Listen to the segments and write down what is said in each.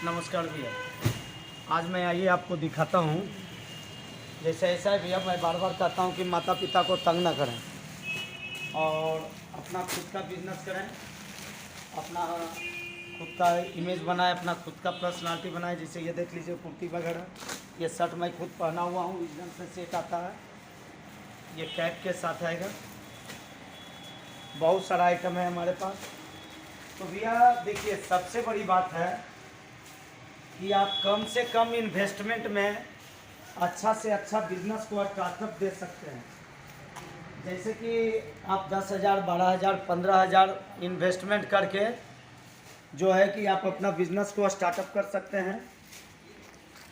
नमस्कार भैया। आज मैं आइए आपको दिखाता हूँ। जैसे ऐसा है भैया, मैं बार बार कहता हूँ कि माता पिता को तंग ना करें और अपना खुद का बिजनेस करें, अपना खुद का इमेज बनाए, अपना खुद का पर्सनालिटी बनाए। जैसे ये देख लीजिए कुर्ती वगैरह, ये शर्ट मैं खुद पहना हुआ हूँ, एकदम से सेट आता है। ये कैप के साथ आएगा। बहुत सारा आइटम है हमारे पास। तो भैया देखिए, सबसे बड़ी बात है कि आप कम से कम इन्वेस्टमेंट में अच्छा से अच्छा बिजनेस को स्टार्टअप दे सकते हैं। जैसे कि आप 10,000, 12,000, 15,000 इन्वेस्टमेंट करके जो है कि आप अपना बिजनेस को स्टार्टअप कर सकते हैं।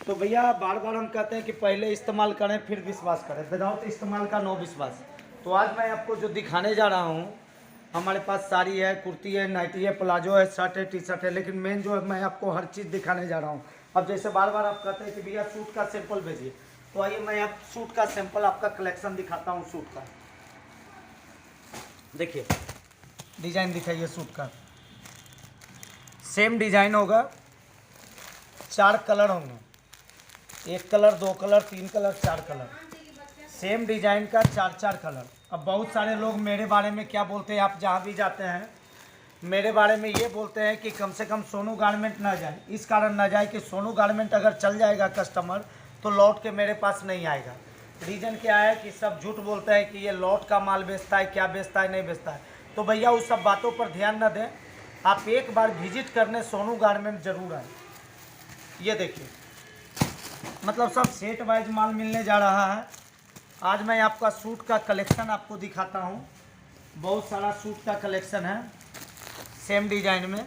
तो भैया बार बार हम कहते हैं कि पहले इस्तेमाल करें फिर विश्वास करें, विदाउट इस्तेमाल का नो विश्वास। तो आज मैं आपको जो दिखाने जा रहा हूँ, हमारे पास साड़ी है, कुर्ती है, नाइटी है, प्लाजो है, शर्ट है, टी शर्ट है, लेकिन मेन जो है मैं आपको हर चीज़ दिखाने जा रहा हूँ। अब जैसे बार बार आप कहते हैं कि भैया सूट का सैंपल भेजिए, तो आइए मैं आप सूट का सैंपल, आपका कलेक्शन दिखाता हूँ सूट का। देखिए डिज़ाइन दिखाइए सूट का। सेम डिज़ाइन होगा, 4 कलर होंगे, 1 colour, 2 colour, 3 colour, 4 colour. Same design का 4 कलर। अब बहुत सारे लोग मेरे बारे में क्या बोलते हैं, आप जहाँ भी जाते हैं मेरे बारे में ये बोलते हैं कि कम से कम सोनू गारमेंट ना जाए। इस कारण ना जाए कि सोनू गारमेंट अगर चल जाएगा कस्टमर तो लौट के मेरे पास नहीं आएगा। रीज़न क्या है कि सब झूठ बोलते हैं कि ये लौट का माल बेचता है, क्या बेचता है, नहीं बेचता है। तो भैया उस सब बातों पर ध्यान न दें, आप एक बार विजिट करने सोनू गारमेंट ज़रूर आए। ये देखिए, मतलब सब सेट वाइज माल मिलने जा रहा है। आज मैं आपका सूट का कलेक्शन आपको दिखाता हूँ। बहुत सारा सूट का कलेक्शन है सेम डिजाइन में।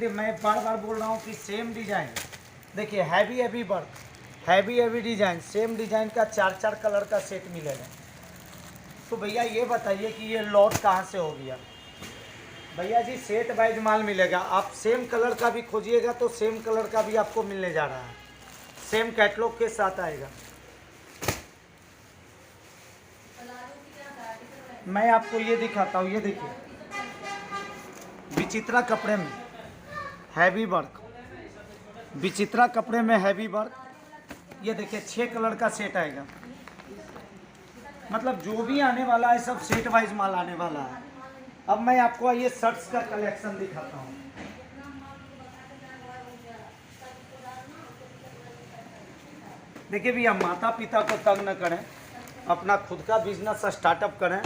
मैं बार बार बोल रहा हूँ कि सेम डिजाइन। देखिए heavy work, heavy design, same design का 4 कलर का सेट मिलेगा। तो भैया ये बताइए कि ये लॉट कहाँ से हो गया। भैया जी सेट वाइज माल मिलेगा। आप सेम कलर का भी खोजिएगा तो सेम कलर का भी आपको मिलने जा रहा है, सेम कैटलॉग के साथ आएगा। मैं आपको ये दिखाता हूँ। ये देखिए विचित्रा कपड़े में हैवी वर्क, विचित्रा कपड़े में हैवी वर्क। ये देखिए 6 कलर का सेट आएगा। मतलब जो भी आने वाला है सब सेट वाइज माल आने वाला है। अब मैं आपको ये शर्ट्स का कलेक्शन दिखाता हूँ। देखिए भैया, माता पिता को तंग न करें, अपना खुद का बिजनेस स्टार्टअप करें।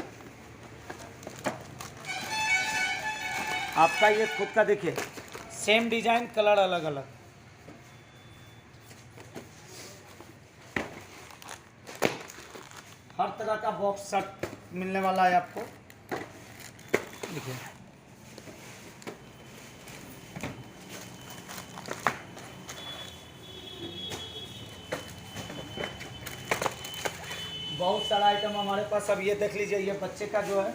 आपका ये खुद का देखिए, सेम डिजाइन, कलर अलग अलग। हर तरह का बॉक्स शर्ट मिलने वाला है आपको। देखिए बहुत सारा आइटम हमारे पास। अब ये देख लीजिए, ये बच्चे का जो है,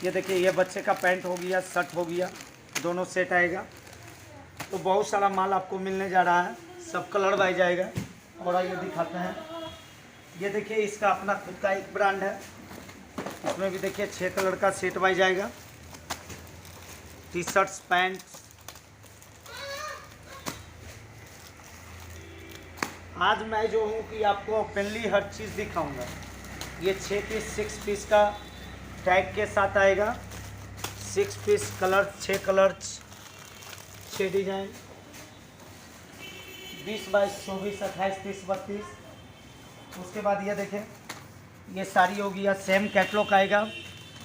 ये देखिए ये बच्चे का पैंट हो गया, शर्ट हो गया, दोनों सेट आएगा। तो बहुत सारा माल आपको मिलने जा रहा है, सब कलर वाइज आएगा। और आइए दिखाते हैं। ये देखिए इसका अपना खुद का एक ब्रांड है, इसमें भी देखिए 6 कलर का सेट वाइज आएगा। T shirts, pant. आज मैं जो हूँ कि आपको ओपनली हर चीज़ दिखाऊंगा। ये 6 पीस 6 पीस का टैग के साथ आएगा। 6 पीस कलर, 6 कलर, 6 डिजाइन, 20, 22, 24, 28, 30, 32। उसके बाद ये देखें, ये साड़ी हो गया, सेम कैटलॉग आएगा,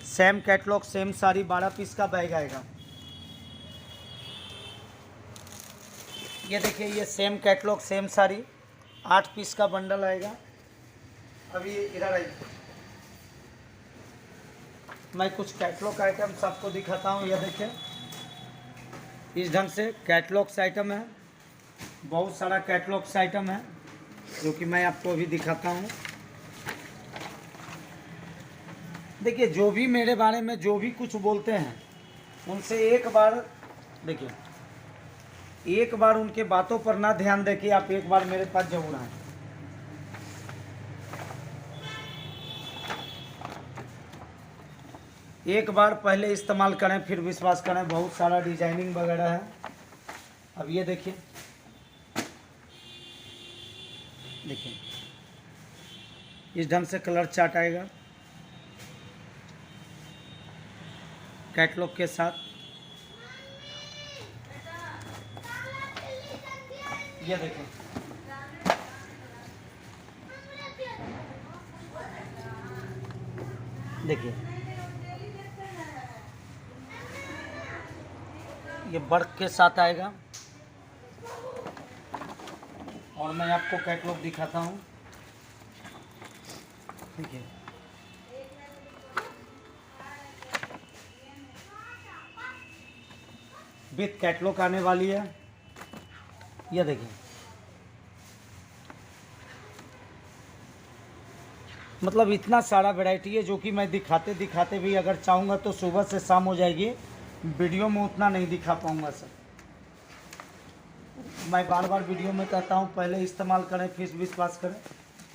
same catalogue, same sari, 12 piece का बैग आएगा। ये देखिए ये same catalogue, same sari, 8 piece का बंडल आएगा। अभी इधर आइए, मैं कुछ कैटलॉग आइटम सबको दिखाता हूँ। ये देखिए इस ढंग से कैटलॉग्स आइटम है, बहुत सारा कैटलॉग्स आइटम है जो कि मैं आपको अभी दिखाता हूँ। देखिए जो भी मेरे बारे में जो भी कुछ बोलते हैं उनसे एक बार देखिए, एक बार उनके बातों पर ना ध्यान दें कि आप एक बार मेरे पास जरूर आएँ। एक बार पहले इस्तेमाल करें फिर विश्वास करें, बहुत सारा डिजाइनिंग वगैरह है। अब ये देखिए, देखिए इस ढंग से कलर चार्ट आएगा कैटलॉग के साथ। ये देखिए, देखिए ये वर्क के साथ आएगा। और मैं आपको कैटलॉग दिखाता हूँ, देखिए विथ कैटलॉग आने वाली है। ये देखिए, मतलब इतना सारा वैरायटी है जो कि मैं दिखाते दिखाते भी अगर चाहूँगा तो सुबह से शाम हो जाएगी, वीडियो में उतना नहीं दिखा पाऊँगा सर। मैं बार बार वीडियो में कहता हूँ पहले इस्तेमाल करें फिर विश्वास करें।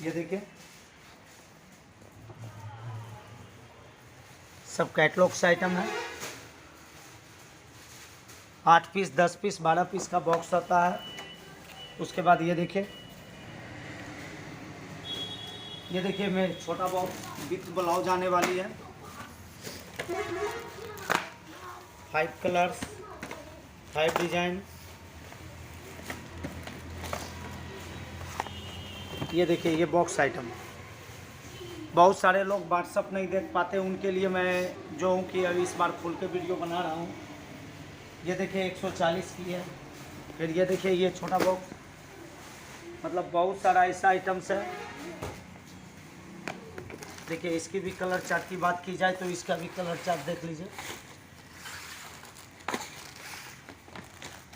ये देखिए सब कैटलॉग्स आइटम है। 8 पीस 10 पीस 12 पीस का बॉक्स आता है। उसके बाद ये देखिए, ये देखिए मेरे छोटा बॉक्स विथ ब्लाउज आने वाली है। 5 कलर्स 5 डिजाइन। ये देखिए ये बॉक्स आइटम, बहुत सारे लोग व्हाट्सअप नहीं देख पाते, उनके लिए मैं जो हूँ कि अभी इस बार खोल के वीडियो बना रहा हूँ। ये देखिए 140 की है। फिर ये देखिए ये छोटा बॉक्स, मतलब बहुत सारा ऐसा आइटम्स है। देखिए इसकी भी कलर चार्ट की बात की जाए तो इसका भी कलर चार्ट देख लीजिए।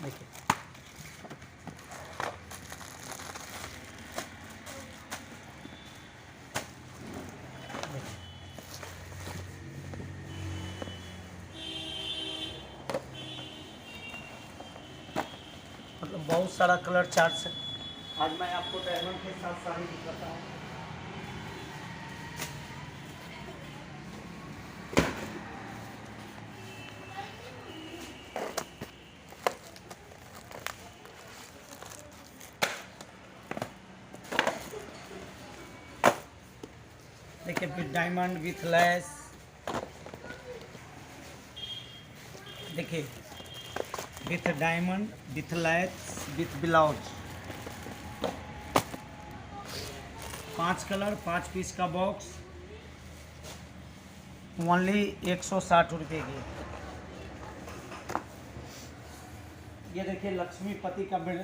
देखिए मतलब बहुत सारा कलर चार्ट है। आज मैं आपको डायमंड के साथ साड़ी दिखाता हूँ। देखिए विथ डायमंड विथ लेस, देखिए with diamond with less with blouse. 5 colour 5 piece का बॉक्स, ओनली 160 रुपये की। ये देखिए लक्ष्मीपति का बिल।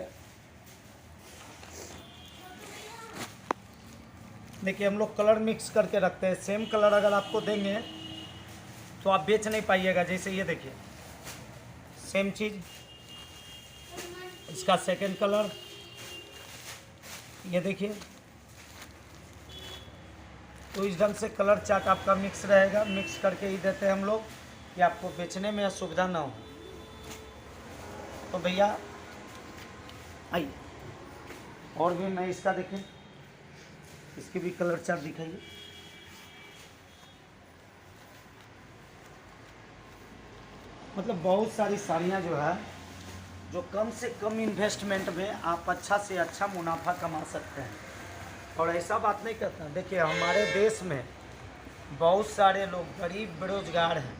देखिए हम लोग कलर मिक्स करके रखते हैं, सेम कलर अगर आपको देंगे तो आप बेच नहीं पाइएगा। जैसे ये देखिए सेम चीज़, इसका सेकंड कलर, ये देखिए। तो इस ढंग से कलर चार्ट आपका मिक्स रहेगा, मिक्स करके ही देते हैं हम लोग कि आपको बेचने में असुविधा ना हो। तो भैया आइए, और भी मैं इसका देखें, इसकी भी कलर चार्ट दिखाइए। मतलब बहुत सारी साड़ियाँ जो है जो कम से कम इन्वेस्टमेंट में आप अच्छा से अच्छा मुनाफा कमा सकते हैं। और ऐसा बात नहीं करता, देखिए हमारे देश में बहुत सारे लोग गरीब बेरोजगार हैं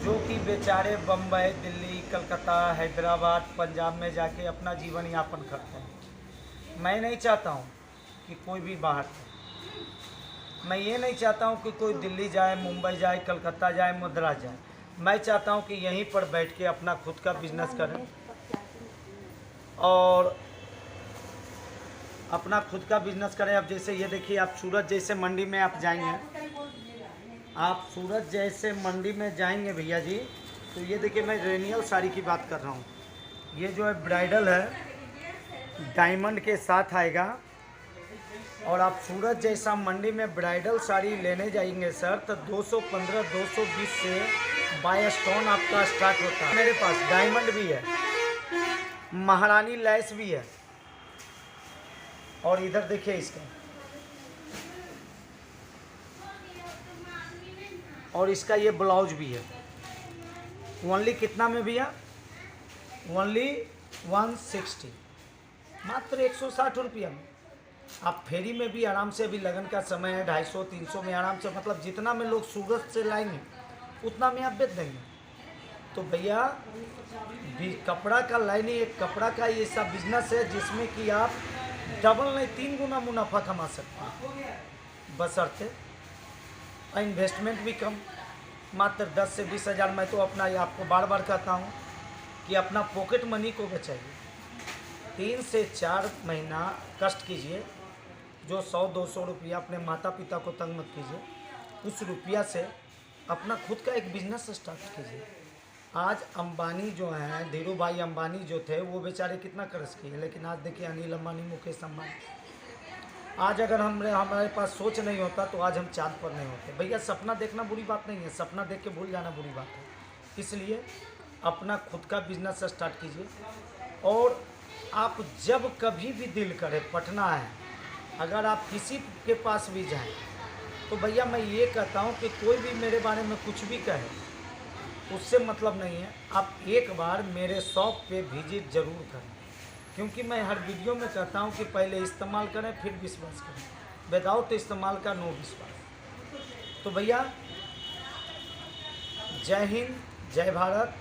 जो कि बेचारे बम्बई दिल्ली कलकत्ता हैदराबाद पंजाब में जाके अपना जीवन यापन करते हैं। मैं नहीं चाहता हूँ कि कोई भी बाहर, मैं ये नहीं चाहता हूँ कि कोई दिल्ली जाए मुंबई जाए कलकत्ता जाए मद्रास जाए। मैं चाहता हूँ कि यहीं पर बैठ के अपना खुद का बिजनेस करें और अपना खुद का बिजनेस करें। अब जैसे ये देखिए, आप सूरत जैसे मंडी में आप जाएंगे, आप सूरत जैसे मंडी में जाएंगे भैया जी, तो ये देखिए मैं रेनियल साड़ी की बात कर रहा हूँ। ये जो है ब्राइडल है, डायमंड के साथ आएगा। और आप सूरत जैसा मंडी में ब्राइडल साड़ी लेने जाएंगे सर तो 215 220 से बाय स्टोन आपका स्टार्ट होता है। मेरे पास डायमंड भी है, महारानी लैस भी है। और इधर देखिए इसका, और इसका ये ब्लाउज भी है। ओनली कितना में भैया? ओनली 160, मात्र 160 रुपया में। आप फेरी में भी आराम से, अभी लगन का समय है, 250-300 में आराम से, मतलब जितना में लोग सूरत से लाएंगे उतना में आप बेच देंगे। तो भैया कपड़ा का लाइनिंग, एक कपड़ा का ये सब बिजनेस है जिसमें कि आप डबल नहीं 3 गुना मुनाफा कमा सकते हैं, बशर्ते इन्वेस्टमेंट भी कम, मात्र 10 से 20 हज़ार। मैं तो अपना, ये आपको बार बार कहता हूँ कि अपना पॉकेट मनी को बचाइए। 3 से 4 महीना कष्ट कीजिए, जो 100-200 रुपया अपने माता पिता को तंग मत कीजिए, उस रुपया से अपना खुद का एक बिजनेस स्टार्ट कीजिए। आज अंबानी जो हैं, धीरू भाई अंबानी जो थे, वो बेचारे कितना कर्ज किए, लेकिन आज देखिए अनिल अंबानी, मुकेश अंबानी। आज अगर हमारे पास सोच नहीं होता तो आज हम चाँद पर नहीं होते। भैया सपना देखना बुरी बात नहीं है, सपना देख के भूल जाना बुरी बात है। इसलिए अपना खुद का बिजनेस स्टार्ट कीजिए। और आप जब कभी भी दिल करे, पटना है, अगर आप किसी के पास भी जाएं तो भैया मैं ये कहता हूँ कि कोई भी मेरे बारे में कुछ भी कहे, उससे मतलब नहीं है। आप एक बार मेरे शॉप पे विजिट ज़रूर करें, क्योंकि मैं हर वीडियो में कहता हूँ कि पहले इस्तेमाल करें फिर विश्वास करें, विदाउट इस्तेमाल का नो विश्वास। तो भैया जय हिंद, जय भारत,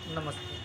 नमस्ते।